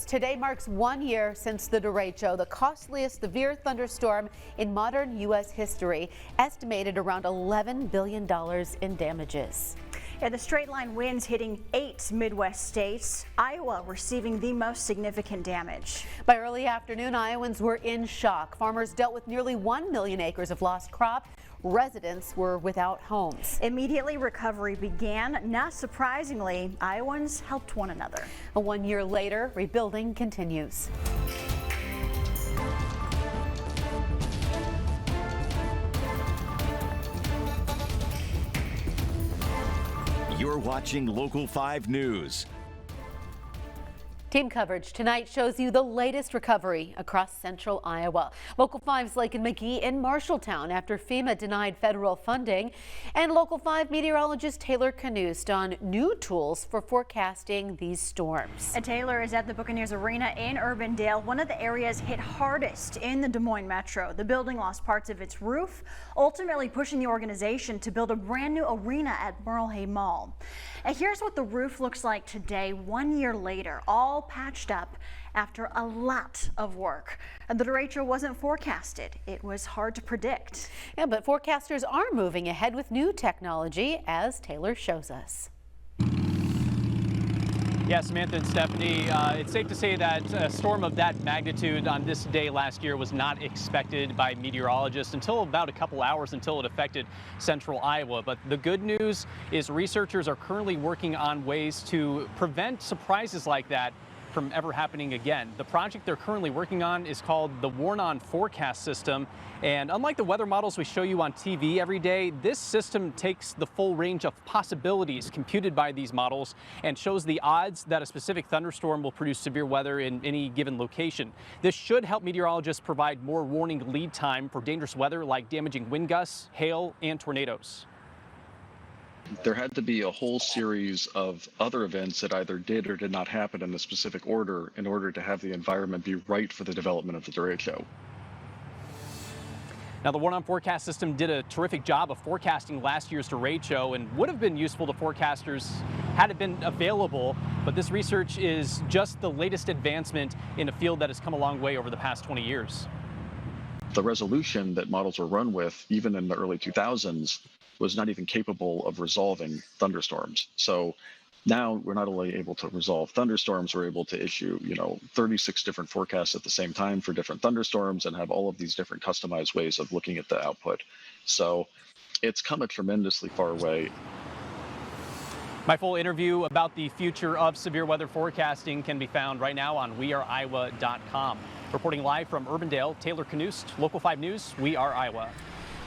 Edwards. Today marks 1 year since the Derecho, the costliest severe thunderstorm in modern U.S. history, estimated around $11 billion in damages. Yeah, the straight line winds hitting 8 Midwest states, Iowa receiving the most significant damage. By early afternoon, Iowans were in shock. Farmers dealt with nearly 1 million acres of lost crop. Residents were without homes. Immediately, recovery began. Not surprisingly, Iowans helped one another. 1 year later, rebuilding continues. You're watching Local 5 News. Team coverage tonight shows you the latest recovery across central Iowa. Local 5's Lake and McGee in Marshalltown after FEMA denied federal funding. And Local 5 meteorologist Taylor Canoost on new tools for forecasting these storms. And Taylor is at the Buccaneers Arena in Urbandale, one of the areas hit hardest in the Des Moines metro. The building lost parts of its roof, ultimately pushing the organization to build a brand new arena at Merle Hay Mall. And here's what the roof looks like today, 1 year later, all patched up after a lot of work. And the derecho wasn't forecasted. It was hard to predict. Yeah, but forecasters are moving ahead with new technology, as Taylor shows us. Yeah, Samantha and Stephanie, it's safe to say that a storm of that magnitude on this day last year was not expected by meteorologists until about a couple hours until it affected central Iowa. But the good news is researchers are currently working on ways to prevent surprises like that from ever happening again. The project they're currently working on is called the Warn-On Forecast System. And unlike the weather models we show you on TV every day, this system takes the full range of possibilities computed by these models and shows the odds that a specific thunderstorm will produce severe weather in any given location. This should help meteorologists provide more warning lead time for dangerous weather like damaging wind gusts, hail, and tornadoes. There had to be a whole series of other events that either did or did not happen in a specific order in order to have the environment be right for the development of the derecho. Now, the Warn-On Forecast System did a terrific job of forecasting last year's derecho and would have been useful to forecasters had it been available. But this research is just the latest advancement in a field that has come a long way over the past 20 years. The resolution that models were run with, even in the early 2000s, was not even capable of resolving thunderstorms. So now we're not only able to resolve thunderstorms, we're able to issue, 36 different forecasts at the same time for different thunderstorms and have all of these different customized ways of looking at the output. So it's come a tremendously far way. My full interview about the future of severe weather forecasting can be found right now on weareiowa.com. Reporting live from Urbandale, Taylor Canoost, Local 5 News, We Are Iowa.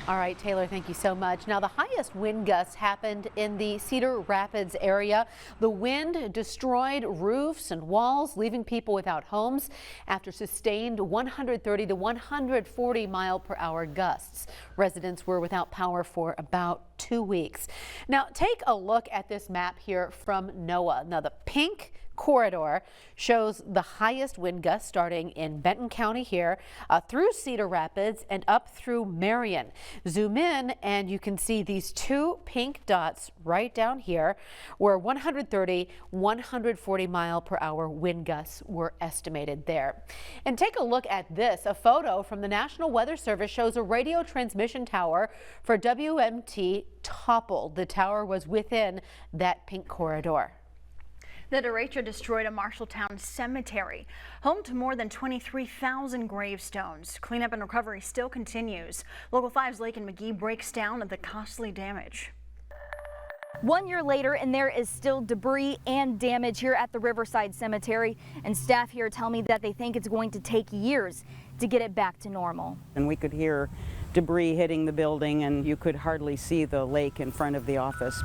All right, Taylor, thank you so much. Now, the highest wind gusts happened in the Cedar Rapids area. The wind destroyed roofs and walls, leaving people without homes after sustained 130 to 140 mile per hour gusts. Residents were without power for about 2 weeks. Now, take a look at this map here from NOAA. Now, the pink corridor shows the highest wind gusts starting in Benton County here through Cedar Rapids and up through Marion. Zoom in and you can see these two pink dots right down here where 130, 140 mile per hour wind gusts were estimated there. And take a look at this. A photo from the National Weather Service shows a radio transmission tower for WMT toppled. The tower was within that pink corridor. The derecho destroyed a Marshalltown cemetery, home to more than 23,000 gravestones. Cleanup and recovery still continues. Local 5's Lake and McGee breaks down the costly damage. 1 year later, and there is still debris and damage here at the Riverside Cemetery. And staff here tell me that they think it's going to take years to get it back to normal. And we could hear debris hitting the building, and you could hardly see the lake in front of the office.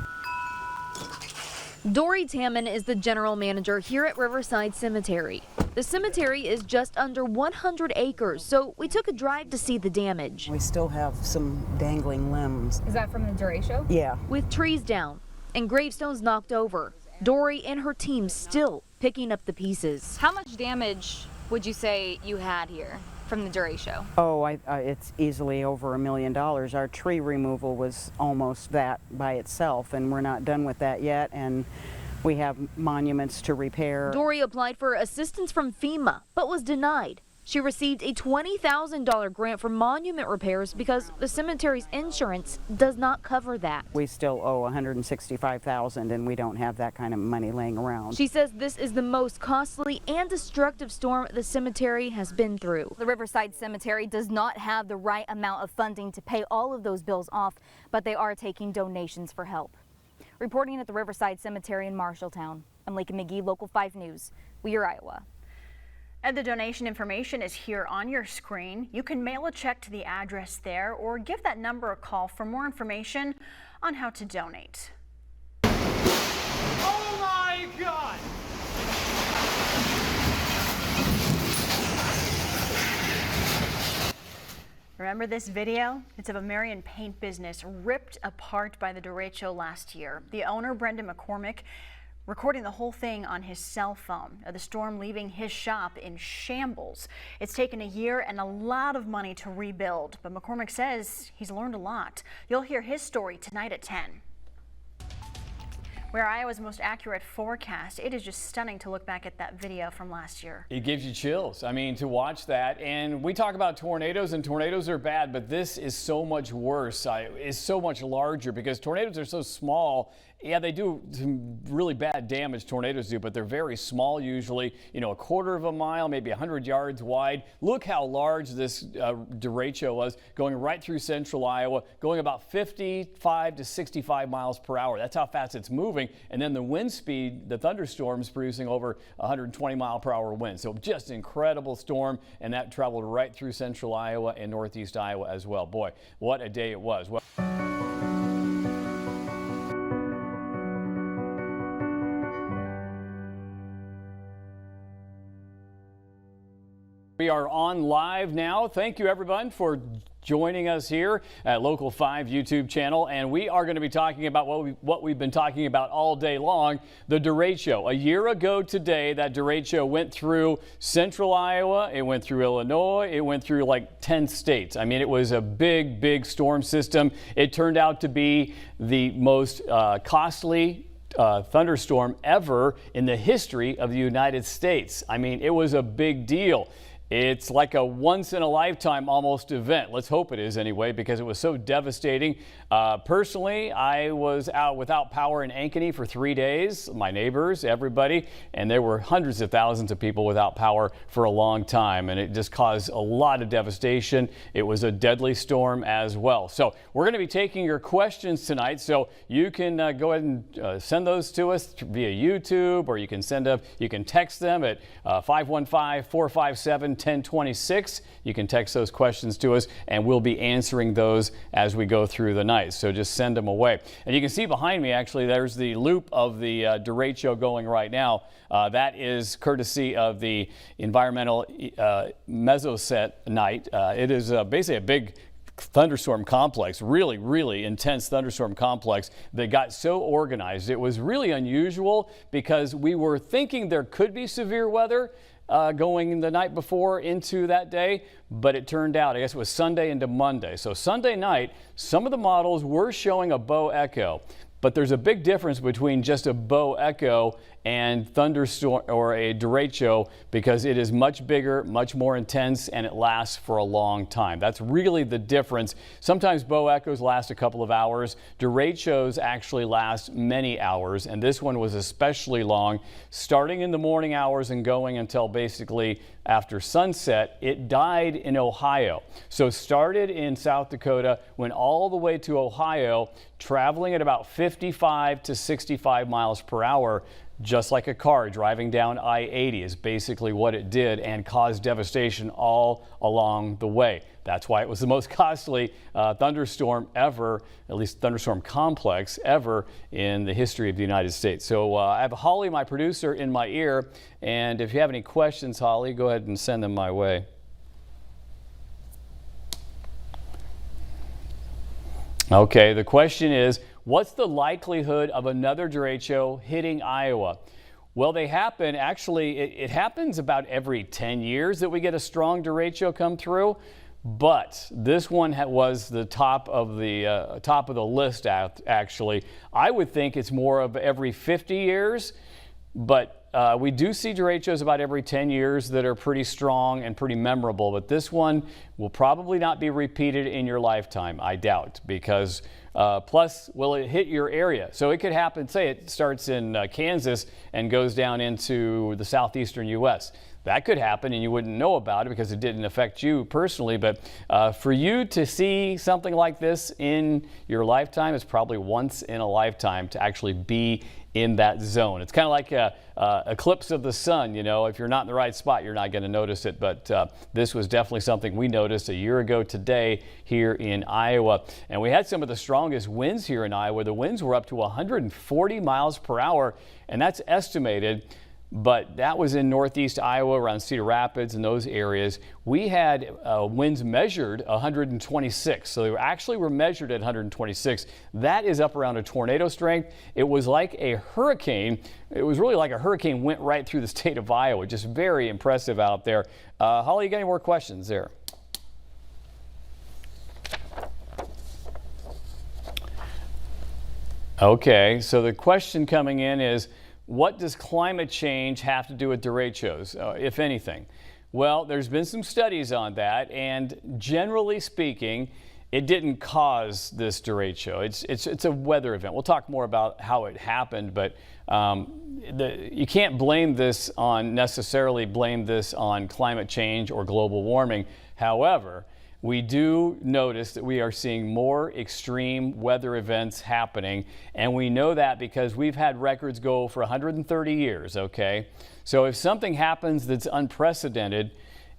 Dory Tamman is the general manager here at Riverside Cemetery. The cemetery is just under 100 acres, so we took a drive to see the damage. We still have some dangling limbs. Is that from the derecho? Yeah. With trees down and gravestones knocked over, Dory and her team still picking up the pieces. How much damage would you say you had here from the derecho? Oh, it's easily over $1 million. Our tree removal was almost that by itself, and we're not done with that yet. And We have monuments to repair. Dory applied for assistance from FEMA, but was denied. She received a $20,000 grant for monument repairs because the cemetery's insurance does not cover that. We still owe $165,000 and we don't have that kind of money laying around. She says this is the most costly and destructive storm the cemetery has been through. The Riverside Cemetery does not have the right amount of funding to pay all of those bills off, but they are taking donations for help. Reporting at the Riverside Cemetery in Marshalltown, I'm Lakin McGee, Local 5 News, Weir, Iowa. And the donation information is here on your screen. You can mail a check to the address there or give that number a call for more information on how to donate. Oh my God! Remember this video? It's of a Marion paint business ripped apart by the derecho last year. The owner, Brendan McCormick, recording the whole thing on his cell phone. The storm leaving his shop in shambles. It's taken a year and a lot of money to rebuild, but McCormick says he's learned a lot. You'll hear his story tonight at 10. We're Iowa's most accurate forecast. It is just stunning to look back at that video from last year. It gives you chills. I mean, to watch that. And we talk about tornadoes, and tornadoes are bad, but this is so much worse. It's so much larger because tornadoes are so small. Yeah, they do some really bad damage, tornadoes do, but they're very small usually, you know, a quarter of a mile, maybe 100 yards wide. Look how large this derecho was, going right through central Iowa, going about 55 to 65 miles per hour. That's how fast it's moving. And then the wind speed, the thunderstorms producing over 120 mile per hour winds. So just incredible storm, and that traveled right through central Iowa and northeast Iowa as well. Boy, what a day it was. Well, we are on live now. Thank you everyone for joining us here at Local 5 YouTube channel, and we are going to be talking about what we've been talking about all day long, the derecho. A year ago today, that derecho went through central Iowa, it went through Illinois, it went through like 10 states. I mean, it was a big storm system. It turned out to be the most costly thunderstorm ever in the history of the United States. I mean, it was a big deal. It's like a once-in-a-lifetime almost event. Let's hope it is anyway, because it was so devastating. Personally, I was out without power in Ankeny for 3 days, my neighbors, everybody, and there were hundreds of thousands of people without power for a long time, and it just caused a lot of devastation. It was a deadly storm as well. So we're going to be taking your questions tonight, so you can go ahead and send those to us via YouTube, or you can text them at 515-457-1026. You can text those questions to us, and we'll be answering those as we go through the night. So just send them away. And you can see behind me, actually, there's the loop of the derecho going right now. That is courtesy of the environmental mesoset night. It is basically a big thunderstorm complex, really intense thunderstorm complex that got so organized. It was really unusual because we were thinking there could be severe weather going the night before into that day, but it turned out, I guess it was Sunday into Monday. So Sunday night, some of the models were showing a bow echo, but there's a big difference between just a bow echo and thunderstorm or a derecho, because it is much bigger, much more intense, and it lasts for a long time. That's really the difference. Sometimes bow echoes last a couple of hours. Derechos actually last many hours, and this one was especially long, starting in the morning hours and going until basically after sunset. It died in Ohio. So started in South Dakota, went all the way to Ohio, traveling at about 55 to 65 miles per hour. Just like a car driving down I-80 is basically what it did, and caused devastation all along the way. That's why it was the most costly thunderstorm ever, at least thunderstorm complex ever in the history of the United States. So I have Holly, my producer, in my ear, and if you have any questions, Holly, go ahead and send them my way. Okay, the question is, what's the likelihood of another derecho hitting Iowa? Well, they happen, actually, it happens about every 10 years that we get a strong derecho come through. but this one was the top of the list. Actually, I would think it's more of every 50 years, but we do see derechos about every 10 years that are pretty strong and pretty memorable. But this one will probably not be repeated in your lifetime, I doubt, because plus, will it hit your area? So it could happen, say it starts in Kansas and goes down into the southeastern U.S. That could happen and you wouldn't know about it because it didn't affect you personally. But for you to see something like this in your lifetime, it's probably once in a lifetime to actually be in that zone. It's kind of like a eclipse of the sun. You know, if you're not in the right spot, you're not going to notice it. But this was definitely something we noticed a year ago today here in Iowa. And we had some of the strongest winds here in Iowa. The winds were up to 140 miles per hour, and that's estimated. But that was in northeast Iowa, around Cedar Rapids and those areas. We had winds measured 126. So they actually were measured at 126. That is up around a tornado strength. It was like a hurricane. It was really like a hurricane went right through the state of Iowa. Just very impressive out there. Holly, you got any more questions there? Okay, so the question coming in is, what does climate change have to do with derechos, if anything? Well, there's been some studies on that, and generally speaking, it didn't cause this derecho. It's a weather event. We'll talk more about how it happened, but you can't necessarily blame this on climate change or global warming. However, we do notice that we are seeing more extreme weather events happening, and we know that because we've had records go for 130 years, okay? So if something happens that's unprecedented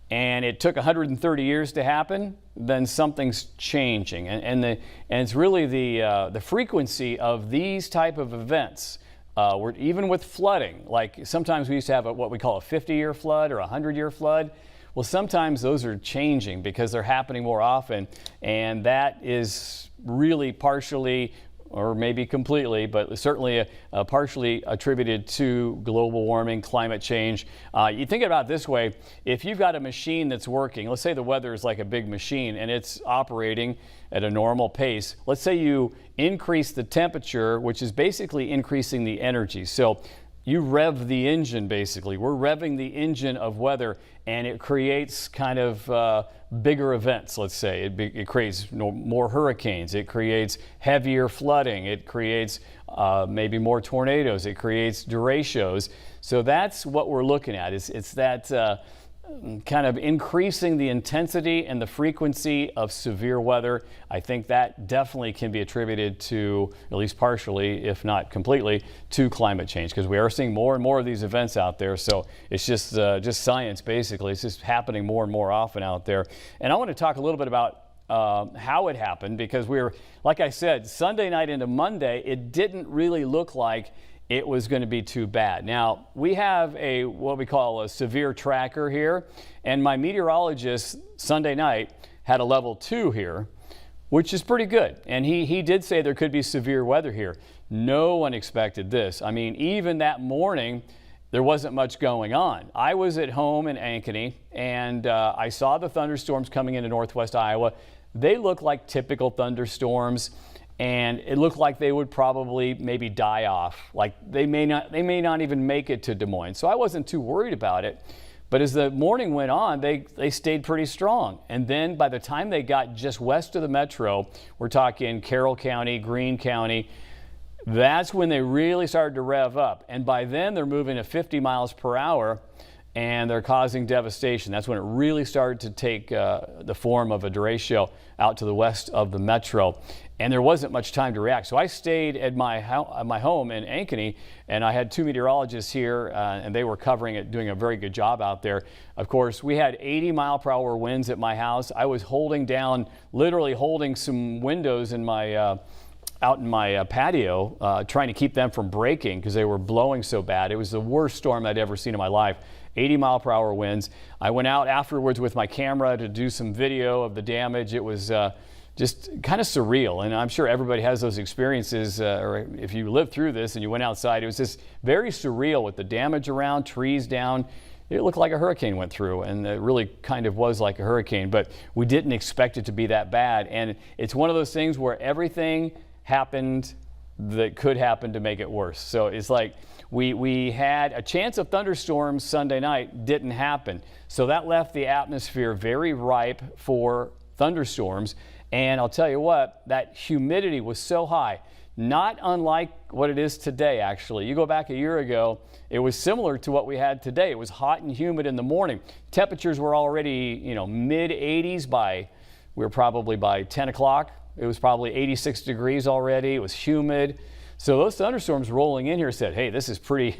and it took 130 years to happen, then something's changing. And it's really the frequency of these type of events. Even with flooding, like sometimes we used to have what we call a 50-year flood or a 100-year flood. Well, sometimes those are changing because they're happening more often, and that is really partially, or maybe completely, but certainly partially attributed to global warming, climate change. You think about it this way: if you've got a machine that's working, let's say the weather is like a big machine and it's operating at a normal pace. Let's say you increase the temperature, which is basically increasing the energy. So you rev the engine, basically. We're revving the engine of weather, and it creates kind of bigger events, let's say. It creates more hurricanes. It creates heavier flooding. It creates maybe more tornadoes. It creates derechos. So that's what we're looking at. It's that kind of increasing the intensity and the frequency of severe weather. I think that definitely can be attributed to, at least partially, if not completely, to climate change, because we are seeing more and more of these events out there. So it's just science, basically. It's just happening more and more often out there. And I want to talk a little bit about how it happened, because like I said, Sunday night into Monday, it didn't really look like it was going to be too bad. Now, we have what we call a severe tracker here, and my meteorologist Sunday night had a level 2 here, which is pretty good. And he did say there could be severe weather here. No one expected this. I mean, even that morning, there wasn't much going on. I was at home in Ankeny, and I saw the thunderstorms coming into northwest Iowa. They look like typical thunderstorms, and it looked like they would probably maybe die off. Like they may not even make it to Des Moines. So I wasn't too worried about it. But as the morning went on, they stayed pretty strong. And then by the time they got just west of the metro, we're talking Carroll County, Greene County, that's when they really started to rev up. And by then they're moving at 50 miles per hour, and they're causing devastation. That's when it really started to take the form of a derecho out to the west of the metro. And there wasn't much time to react. So I stayed at my home in Ankeny, and I had 2 meteorologists here, and they were covering it, doing a very good job out there. Of course, we had 80-mile-per-hour winds at my house. I was literally holding some windows in my out in my patio, trying to keep them from breaking because they were blowing so bad. It was the worst storm I'd ever seen in my life. 80-mile-per-hour winds. I went out afterwards with my camera to do some video of the damage. It was just kind of surreal, and I'm sure everybody has those experiences, or if you lived through this and you went outside, it was just very surreal with the damage around, trees down. it looked like a hurricane went through, and it really kind of was like a hurricane, but we didn't expect it to be that bad. And it's one of those things where everything happened that could happen to make it worse. So it's like we had a chance of thunderstorms Sunday night, didn't happen. So that left the atmosphere very ripe for thunderstorms. And I'll tell you what, that humidity was so high, not unlike what it is today, actually. You go back a year ago, it was similar to what we had today. It was hot and humid in the morning. Temperatures were already, mid 80s we were probably by 10 o'clock. It was probably 86 degrees already. It was humid. So those thunderstorms rolling in here said, hey, this is pretty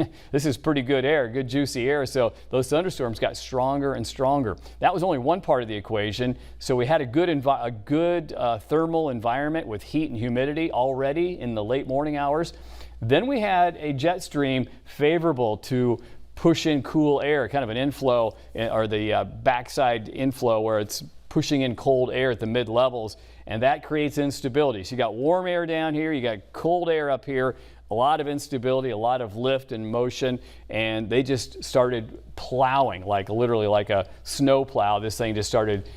good air, good juicy air. So those thunderstorms got stronger and stronger. That was only one part of the equation. So we had a good thermal environment with heat and humidity already in the late morning hours. Then we had a jet stream favorable to push in cool air, kind of an inflow, or the backside inflow where it's pushing in cold air at the mid levels. And that creates instability. So you got warm air down here, you got cold air up here, a lot of instability, a lot of lift and motion, and they just started plowing, literally like a snow plow. This thing just started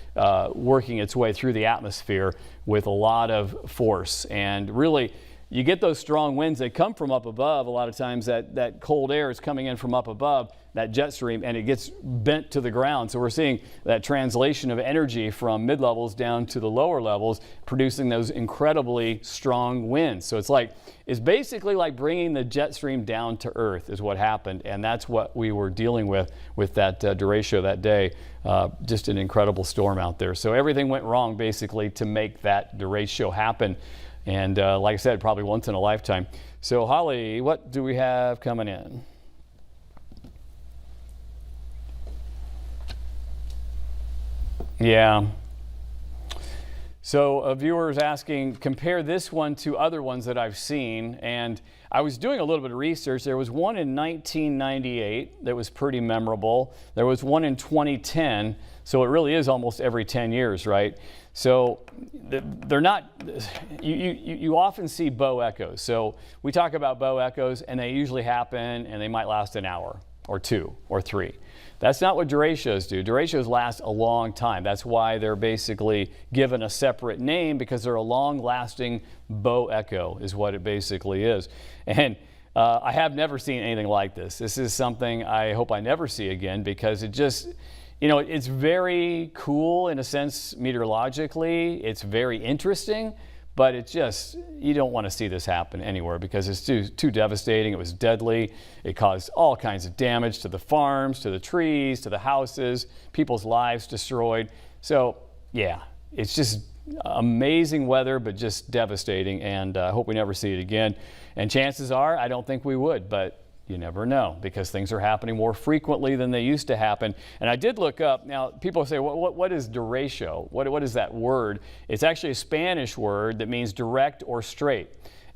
working its way through the atmosphere with a lot of force. And really, you get those strong winds that come from up above. A lot of times that cold air is coming in from up above, that jet stream, and it gets bent to the ground. So we're seeing that translation of energy from mid-levels down to the lower levels, producing those incredibly strong winds. So it's basically like bringing the jet stream down to earth is what happened, and that's what we were dealing with that derecho that day. Just an incredible storm out there. So everything went wrong basically to make that derecho happen. And like I said, probably once in a lifetime. So Holly, what do we have coming in? Yeah. So a viewer is asking, compare this one to other ones that I've seen. And I was doing a little bit of research. There was one in 1998 that was pretty memorable. There was one in 2010. So it really is almost every 10 years, right? So they're not, you often see bow echoes. So we talk about bow echoes, and they usually happen and they might last an hour or 2 or 3. That's not what derechos do. Derechos last a long time. That's why they're basically given a separate name, because they're a long-lasting bow echo is what it basically is. And I have never seen anything like this. This is something I hope I never see again, because it just, it's very cool in a sense meteorologically. It's very interesting, but it just, you don't want to see this happen anywhere because it's too devastating. It was deadly. It caused all kinds of damage to the farms, to the trees, to the houses, people's lives destroyed. So yeah, it's just amazing weather, but just devastating, and I hope we never see it again. And chances are, I don't think we would, but you never know, because things are happening more frequently than they used to happen. And I did look up. Now, people say, what is derecho? What is that word? It's actually a Spanish word that means direct or straight.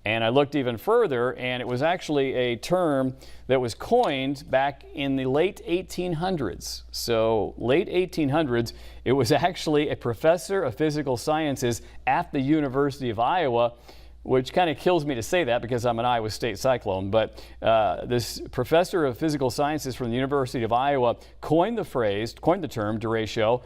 And I looked even further, and it was actually a term that was coined back in the late 1800s. So late 1800s, it was actually a professor of physical sciences at the University of Iowa, which kind of kills me to say that because I'm an Iowa State Cyclone, but this professor of physical sciences from the University of Iowa coined the term derecho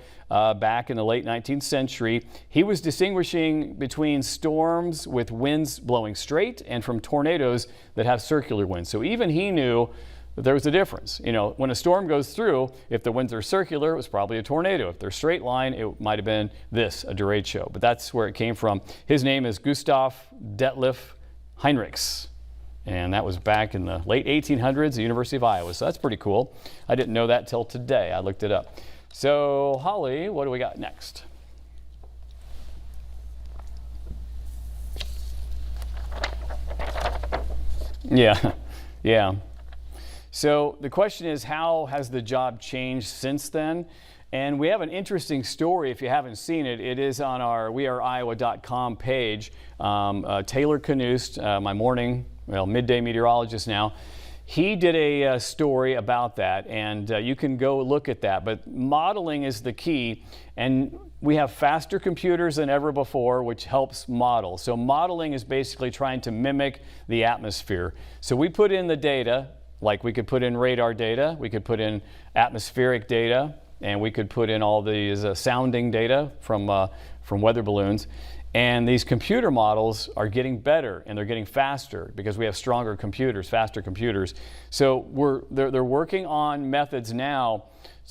back in the late 19th century. He was distinguishing between storms with winds blowing straight and from tornadoes that have circular winds. So even he knew that there was a difference. When a storm goes through, if the winds are circular, it was probably a tornado. If they're straight line, it might have been a derecho. But that's where it came from. His name is Gustav Detlev Heinrichs. And that was back in the late 1800s, the University of Iowa. So that's pretty cool. I didn't know that till today. I looked it up. So Holly, what do we got next? Yeah. So the question is, how has the job changed since then? And we have an interesting story. If you haven't seen it, it is on our weareiowa.com page. Taylor Canoost, my midday meteorologist now, he did a story about that, and you can go look at that. But modeling is the key, and we have faster computers than ever before, which helps model. So modeling is basically trying to mimic the atmosphere. So we put in the data Like we could put in radar data, we could put in atmospheric data, and we could put in all these sounding data from weather balloons. And these computer models are getting better and they're getting faster because we have stronger computers, faster computers. So they're working on methods now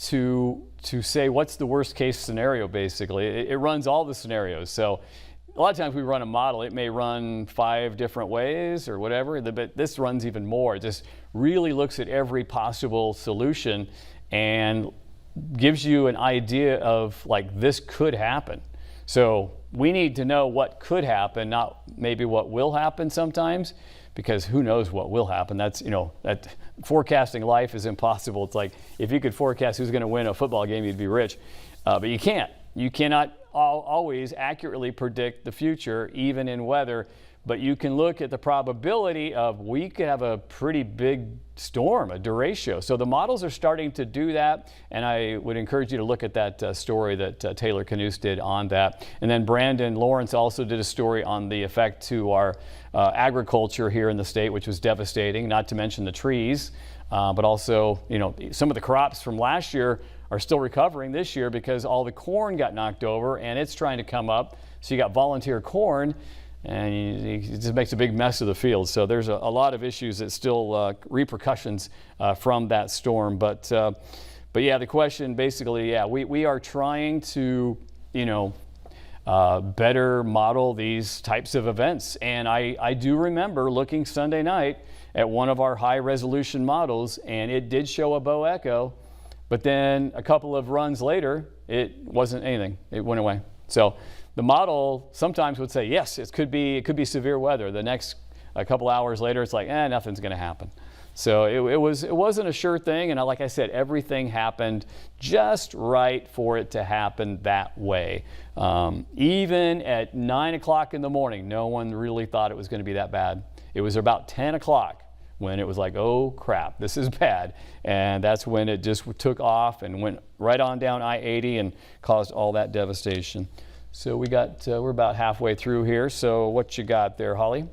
to say what's the worst case scenario, basically. It runs all the scenarios. So a lot of times we run a model, it may run 5 different ways or whatever, but this runs even more. It just really looks at every possible solution and gives you an idea of like this could happen. So we need to know what could happen, not maybe what will happen sometimes, because who knows what will happen. That's, that forecasting life is impossible. It's like if you could forecast who's going to win a football game, you'd be rich. But you can't. You cannot always accurately predict the future, even in weather. But you can look at the probability of we could have a pretty big storm, a derecho. So the models are starting to do that, and I would encourage you to look at that story that Taylor Canuse did on that. And then Brandon Lawrence also did a story on the effect to our agriculture here in the state, which was devastating, not to mention the trees, but also, some of the crops from last year are still recovering this year because all the corn got knocked over and it's trying to come up. So you got volunteer corn, and it just makes a big mess of the field. So there's a lot of issues that still repercussions from that storm. But yeah, the question basically, yeah, we are trying to, better model these types of events. And I do remember looking Sunday night at one of our high resolution models, and it did show a bow echo, but then a couple of runs later, it wasn't anything. It went away. So the model sometimes would say, yes, it could be severe weather. The next a couple hours later, it's like, nothing's going to happen. So it wasn't a sure thing. And like I said, everything happened just right for it to happen that way. Even at 9 o'clock in the morning, no one really thought it was going to be that bad. It was about 10 o'clock when it was like, oh crap, this is bad. And that's when it just took off and went right on down I-80 and caused all that devastation. So we're about halfway through here. So what you got there, Holly?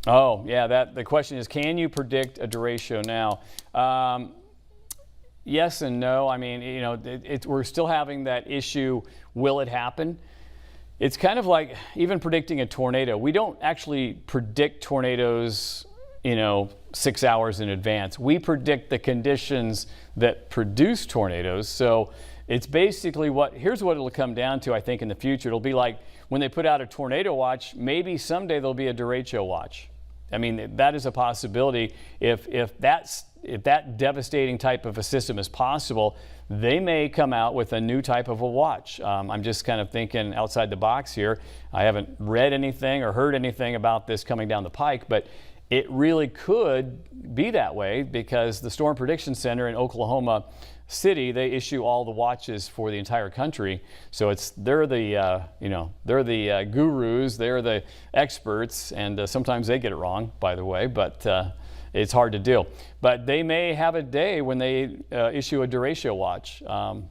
Oh, yeah, the question is, can you predict a derecho now? Yes and no. I mean, we're still having that issue, will it happen? It's kind of like even predicting a tornado. We don't actually predict tornadoes, 6 hours in advance. We predict the conditions that produce tornadoes. So it's basically here's what it'll come down to, I think, in the future. It'll be like when they put out a tornado watch, maybe someday there'll be a derecho watch. I mean, that is a possibility. If that devastating type of a system is possible, they may come out with a new type of a watch. I'm just kind of thinking outside the box here. I haven't read anything or heard anything about this coming down the pike, but it really could be that way because the Storm Prediction Center in Oklahoma City, they issue all the watches for the entire country. So they're the gurus, they're the experts, and sometimes they get it wrong, by the way, but it's hard to do. But they may have a day when they issue a derecho watch,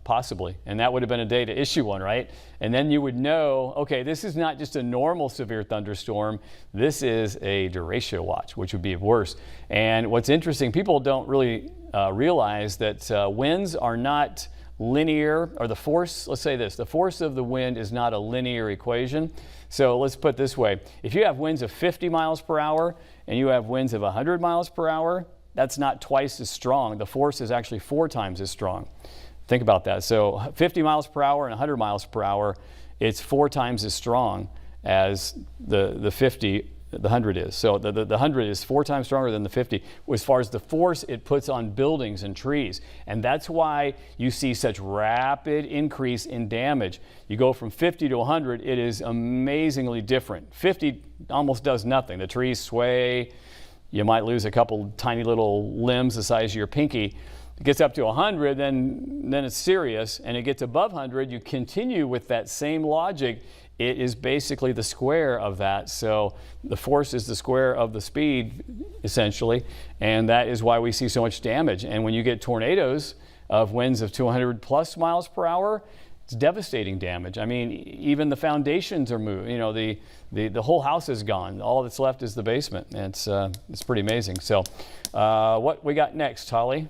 possibly, and that would have been a day to issue one, right? And then you would know, okay, this is not just a normal severe thunderstorm, this is a derecho watch, which would be worse. And what's interesting, people don't really realize that winds are not linear, or the force, let's say this, the force of the wind is not a linear equation. So let's put it this way, if you have winds of 50 miles per hour and you have winds of 100 miles per hour, that's not twice as strong. The force is actually 4 times as strong. Think about that. So 50 miles per hour and 100 miles per hour, it's 4 times as strong as the 100 is. So the 100 is 4 times stronger than the 50 as far as the force it puts on buildings and trees. And that's why you see such rapid increase in damage. You go from 50 to 100, it is amazingly different. 50 almost does nothing. The trees sway. You might lose a couple tiny little limbs the size of your pinky. It gets up to 100, then it's serious. And it gets above 100, you continue with that same logic. It is basically the square of that. So the force is the square of the speed, essentially. And that is why we see so much damage. And when you get tornadoes of winds of 200 plus miles per hour, it's devastating damage. I mean, even the foundations are moved. You know, the whole house is gone. All that's left is the basement. And it's pretty amazing. So, what we got next, Holly?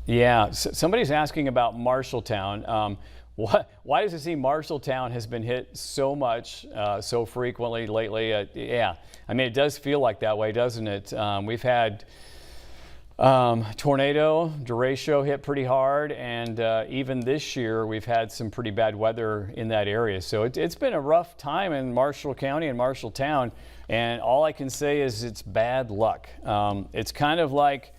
Yeah, somebody's asking about Marshalltown. Why does it seem Marshalltown has been hit so much, so frequently lately? Yeah, I mean, it does feel like that way, doesn't it? We've had tornado, derecho hit pretty hard, and even this year we've had some pretty bad weather in that area. So it's been a rough time in Marshall County and Marshalltown, and all I can say is it's bad luck. It's kind of like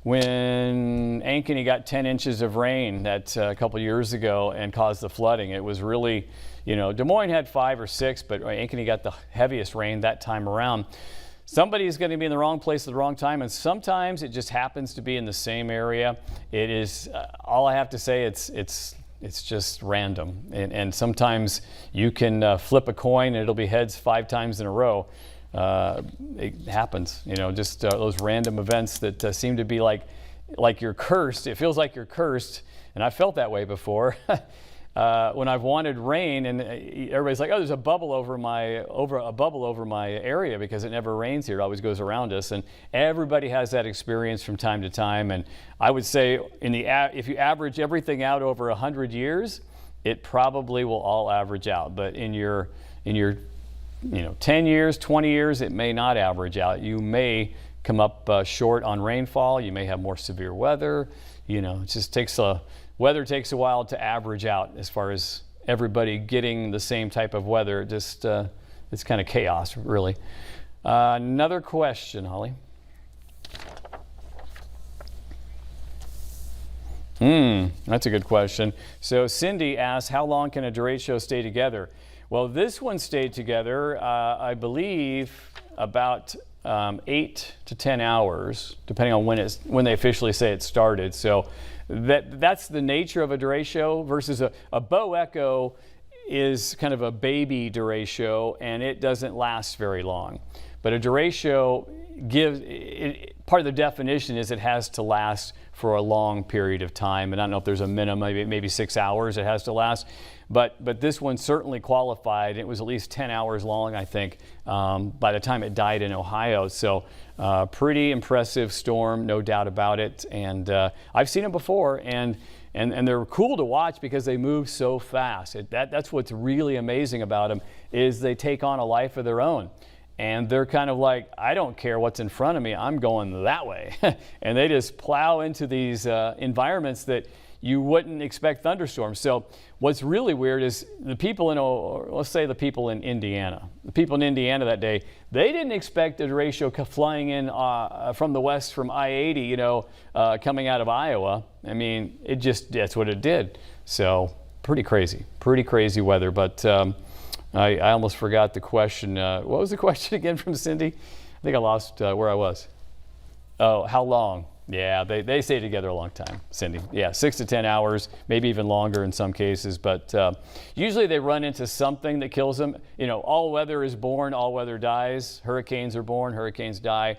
when Ankeny got 10 inches of rain a couple years ago and caused the flooding. It was really, you know, Des Moines had 5 or 6, but Ankeny got the heaviest rain that time around. Somebody's going to be in the wrong place at the wrong time, and sometimes it just happens to be in the same area. It is, all I have to say, it's just random. And sometimes you can flip a coin and it'll be heads 5 times in a row. It happens, you know, just those random events that seem to be like you're cursed. It feels like you're cursed, and I felt that way before. When I've wanted rain, and everybody's like, "Oh, there's a bubble over my area because it never rains here. It always goes around us." And everybody has that experience from time to time. And I would say, if you average everything out over 100 years, it probably will all average out. But in your 10 years, 20 years, it may not average out. You may come up short on rainfall. You may have more severe weather. You know, it just weather takes a while to average out as far as everybody getting the same type of weather. Just, it's kind of chaos, really. Another question, Holly. That's a good question. So Cindy asks, how long can a derecho stay together? Well, this one stayed together, I believe, about 8 to 10 hours, depending on when they officially say it started. So that's the nature of a derecho versus a bow echo is kind of a baby derecho, and it doesn't last very long. But a derecho part of the definition is it has to last for a long period of time. And I don't know if there's a minimum, maybe 6 hours it has to last. But this one certainly qualified. It was at least 10 hours long, I think, by the time it died in Ohio. So pretty impressive storm, no doubt about it. And I've seen them before, and they're cool to watch because they move so fast. That's what's really amazing about them, is they take on a life of their own. And they're kind of like, I don't care what's in front of me, I'm going that way. And they just plow into these environments that you wouldn't expect thunderstorms. So what's really weird is the people let's say the people in Indiana. The people in Indiana that day, they didn't expect a derecho flying in from the west from I-80, coming out of Iowa. I mean, that's what it did. So pretty crazy weather. But I almost forgot the question. What was the question again from Cindy? I think I lost where I was. Oh, how long? Yeah, they stay together a long time, Cindy. Yeah, 6 to 10 hours, maybe even longer in some cases. But usually they run into something that kills them. All weather is born, all weather dies. Hurricanes are born, hurricanes die.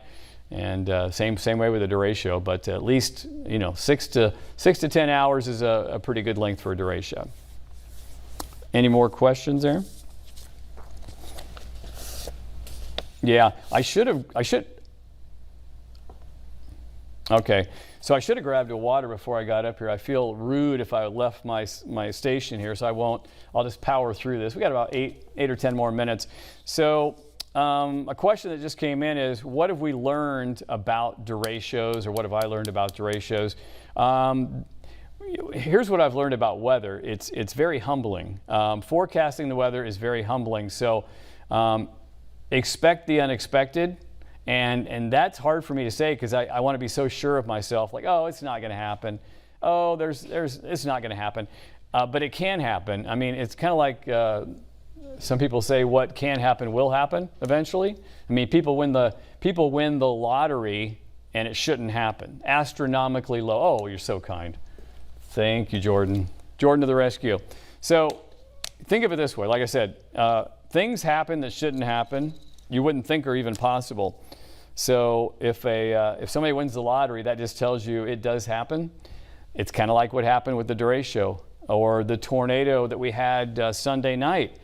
And same way with a derecho. But at least 6 to 10 hours is a pretty good length for a derecho. Any more questions there? Yeah, I should. Okay, so I should have grabbed a water before I got up here. I feel rude if I left my station here, so I won't. I'll just power through this. We got about eight or 10 more minutes. So a question that just came in is, what have we learned about derechos, or what have I learned about derechos? Here's what I've learned about weather. It's very humbling. Forecasting the weather is very humbling. So expect the unexpected. And that's hard for me to say because I want to be so sure of myself, like, oh, it's not going to happen. Oh, it's not going to happen. But it can happen. I mean, it's kind of like some people say what can happen will happen eventually. I mean, people win the lottery and it shouldn't happen. Astronomically low. Oh, you're so kind. Thank you, Jordan. Jordan to the rescue. So think of it this way. Like I said, things happen that shouldn't happen. you wouldn't think are even possible. So if somebody wins the lottery, that just tells you it does happen. It's kind of like what happened with the Derecho or the tornado that we had Sunday night.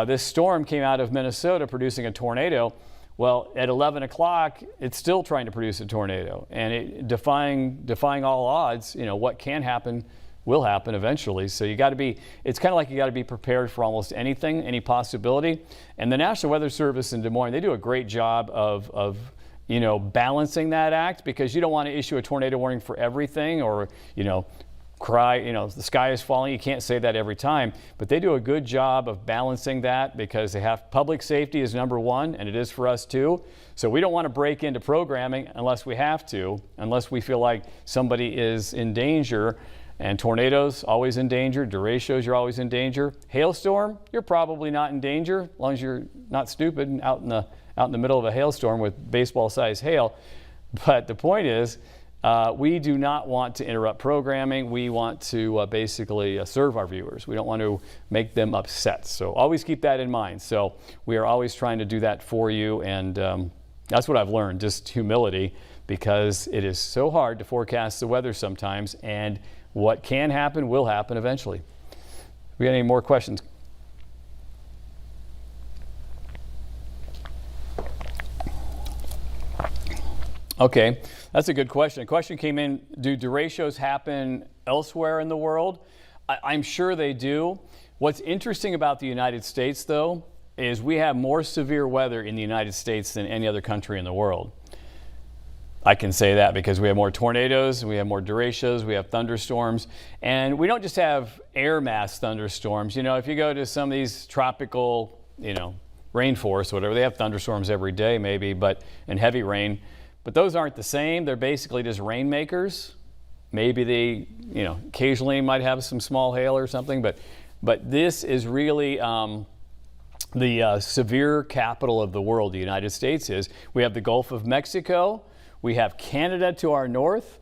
This storm came out of Minnesota producing a tornado. Well, at 11 o'clock, it's still trying to produce a tornado, and it defying all odds. You know, what can happen will happen eventually. So you got to be, it's kind of like you got to be prepared for almost anything, any possibility. And the National Weather Service in Des Moines, they do a great job of you know, balancing that act, because you don't want to issue a tornado warning for everything, or, you know, cry, you know, the sky is falling. You can't say that every time, but they do a good job of balancing that, because they have public safety is number one, and it is for us too. So we don't want to break into programming unless we have to, unless we feel like somebody is in danger. And tornadoes, always in danger. Derechos, you're always in danger. Hailstorm, you're probably not in danger, as long as you're not stupid and out in the middle of a hailstorm with baseball-sized hail. But the point is, we do not want to interrupt programming. We want to basically serve our viewers. We don't want to make them upset. So always keep that in mind. So we are always trying to do that for you, and that's what I've learned, just humility, because it is so hard to forecast the weather sometimes, and what can happen will happen eventually. We got any more questions? Okay, that's a good question. A question came in, do derechos happen elsewhere in the world? I'm sure they do. What's interesting about the United States, though, is we have more severe weather in the United States than any other country in the world. I can say that because we have more tornadoes, we have more derechos, we have thunderstorms, and we don't just have air mass thunderstorms. You know, if you go to some of these tropical, you know, rainforests, whatever, they have thunderstorms every day maybe, and heavy rain, but those aren't the same. They're basically just rainmakers. Maybe they, you know, occasionally might have some small hail or something, but this is really the severe capital of the world, the United States is. We have the Gulf of Mexico. We have Canada to our north,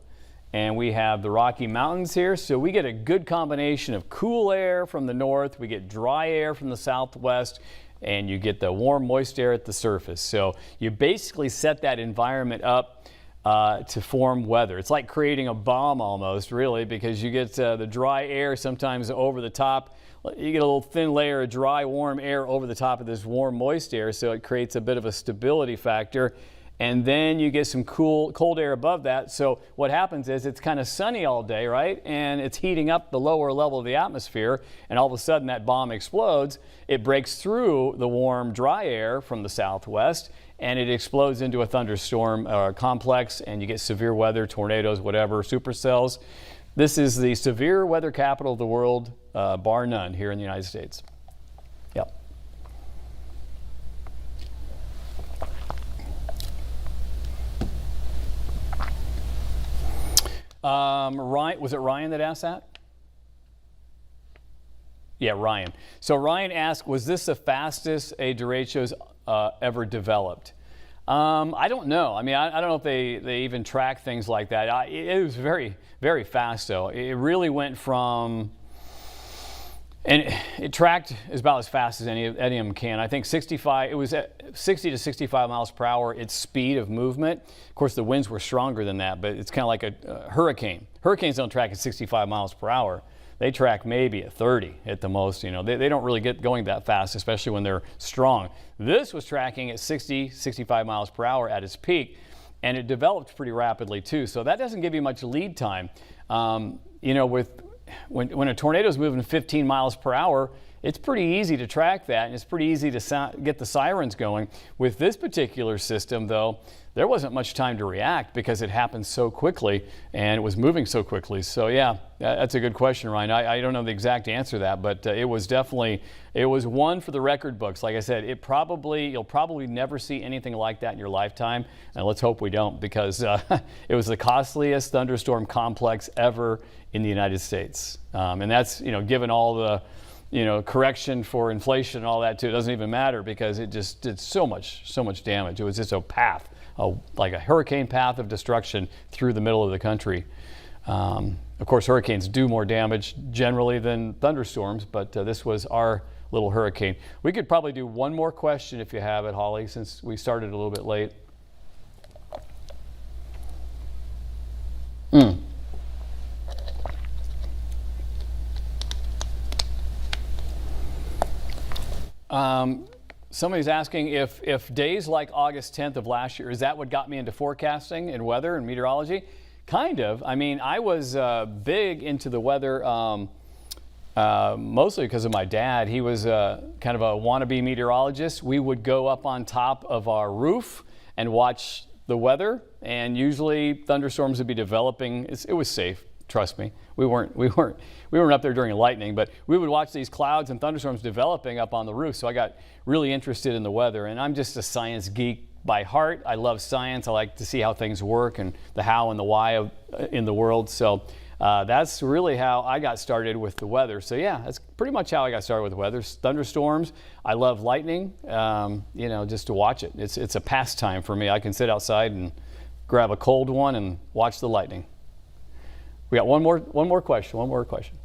and we have the Rocky Mountains here. So we get a good combination of cool air from the north, we get dry air from the southwest, and you get the warm, moist air at the surface. So you basically set that environment up to form weather. It's like creating a bomb almost, really, because you get the dry air sometimes over the top. You get a little thin layer of dry, warm air over the top of this warm, moist air, so it creates a bit of a stability factor. And then you get some cold air above that. So what happens is it's kind of sunny all day, right? And it's heating up the lower level of the atmosphere, and all of a sudden that bomb explodes. It breaks through the warm, dry air from the southwest, and it explodes into a thunderstorm complex, and you get severe weather, tornadoes, whatever, supercells. This is the severe weather capital of the world, bar none, here in the United States. Yep. Ryan, was it Ryan that asked that? Yeah, Ryan. So Ryan asked, was this the fastest a derecho's ever developed? I don't know. I mean, I don't know if they even track things like that. It was very, very fast, though. It really went from, and it tracked about as fast as any of them can. I think 65, it was at 60 to 65 miles per hour, its speed of movement. Of course, the winds were stronger than that, but it's kind of like a hurricane. Hurricanes don't track at 65 miles per hour. They track maybe at 30 at the most. You know, they don't really get going that fast, especially when they're strong. This was tracking at 60, 65 miles per hour at its peak, and it developed pretty rapidly too. So that doesn't give you much lead time. You know, when a tornado is moving 15 miles per hour, it's pretty easy to track that, and it's pretty easy to get the sirens going. With this particular system, though, there wasn't much time to react because it happened so quickly and it was moving so quickly. So yeah, that's a good question, Ryan. I don't know the exact answer to that, but it was one for the record books. Like I said, you'll probably never see anything like that in your lifetime, and let's hope we don't, because it was the costliest thunderstorm complex ever in the United States. And that's, you know, given all the, you know, correction for inflation and all that too, it doesn't even matter because it just did so much damage. It was just a path, like a hurricane path of destruction through the middle of the country. Of course, hurricanes do more damage generally than thunderstorms, but this was our little hurricane. We could probably do one more question if you have it, Holly, since we started a little bit late. Somebody's asking if days like August 10th of last year, is that what got me into forecasting and weather and meteorology? Kind of. I mean, I was big into the weather mostly because of my dad. He was kind of a wannabe meteorologist. We would go up on top of our roof and watch the weather, and usually thunderstorms would be developing. It was safe. Trust me, we weren't up there during lightning, but we would watch these clouds and thunderstorms developing up on the roof. So I got really interested in the weather, and I'm just a science geek by heart. I love science. I like to see how things work and the how and the why in the world. So that's really how I got started with the weather. So yeah, that's pretty much how I got started with the weather. Thunderstorms. I love lightning. You know, just to watch it. It's a pastime for me. I can sit outside and grab a cold one and watch the lightning. We got one more question.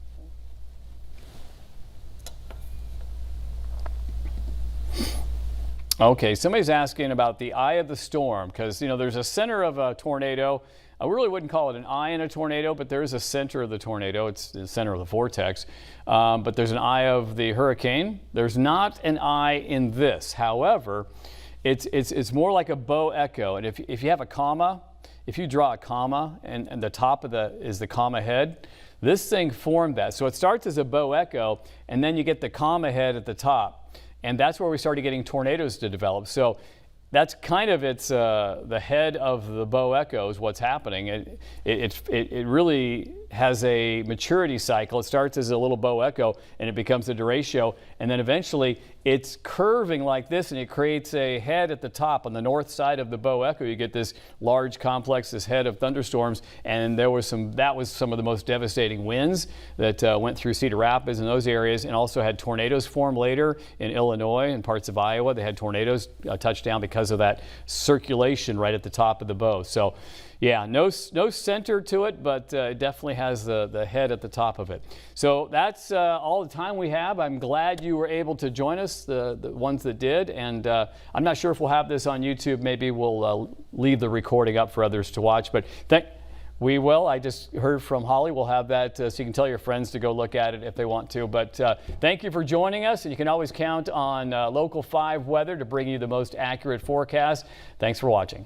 Okay, somebody's asking about the eye of the storm, because, you know, there's a center of a tornado. I really wouldn't call it an eye in a tornado, but there is a center of the tornado. It's the center of the vortex. But there's an eye of the hurricane. There's not an eye in this. However, it's more like a bow echo. And if you have a comma, if you draw a comma and the top of is the comma head, this thing formed that. So it starts as a bow echo, and then you get the comma head at the top. And that's where we started getting tornadoes to develop. So that's kind of the head of the bow echo is what's happening. It really has a maturity cycle. It starts as a little bow echo, and it becomes a derecho, and then eventually it's curving like this, and it creates a head at the top on the north side of the bow echo. You get this large complex, this head of thunderstorms, and that was some of the most devastating winds that went through Cedar Rapids and those areas, and also had tornadoes form later in Illinois and parts of Iowa. They had tornadoes touch down because of that circulation right at the top of the bow. So yeah, no center to it, but it definitely has the head at the top of it. So that's all the time we have. I'm glad you were able to join us, the ones that did. And I'm not sure if we'll have this on YouTube. Maybe we'll leave the recording up for others to watch. But we will. I just heard from Holly. We'll have that so you can tell your friends to go look at it if they want to. But thank you for joining us. And you can always count on Local 5 Weather to bring you the most accurate forecast. Thanks for watching.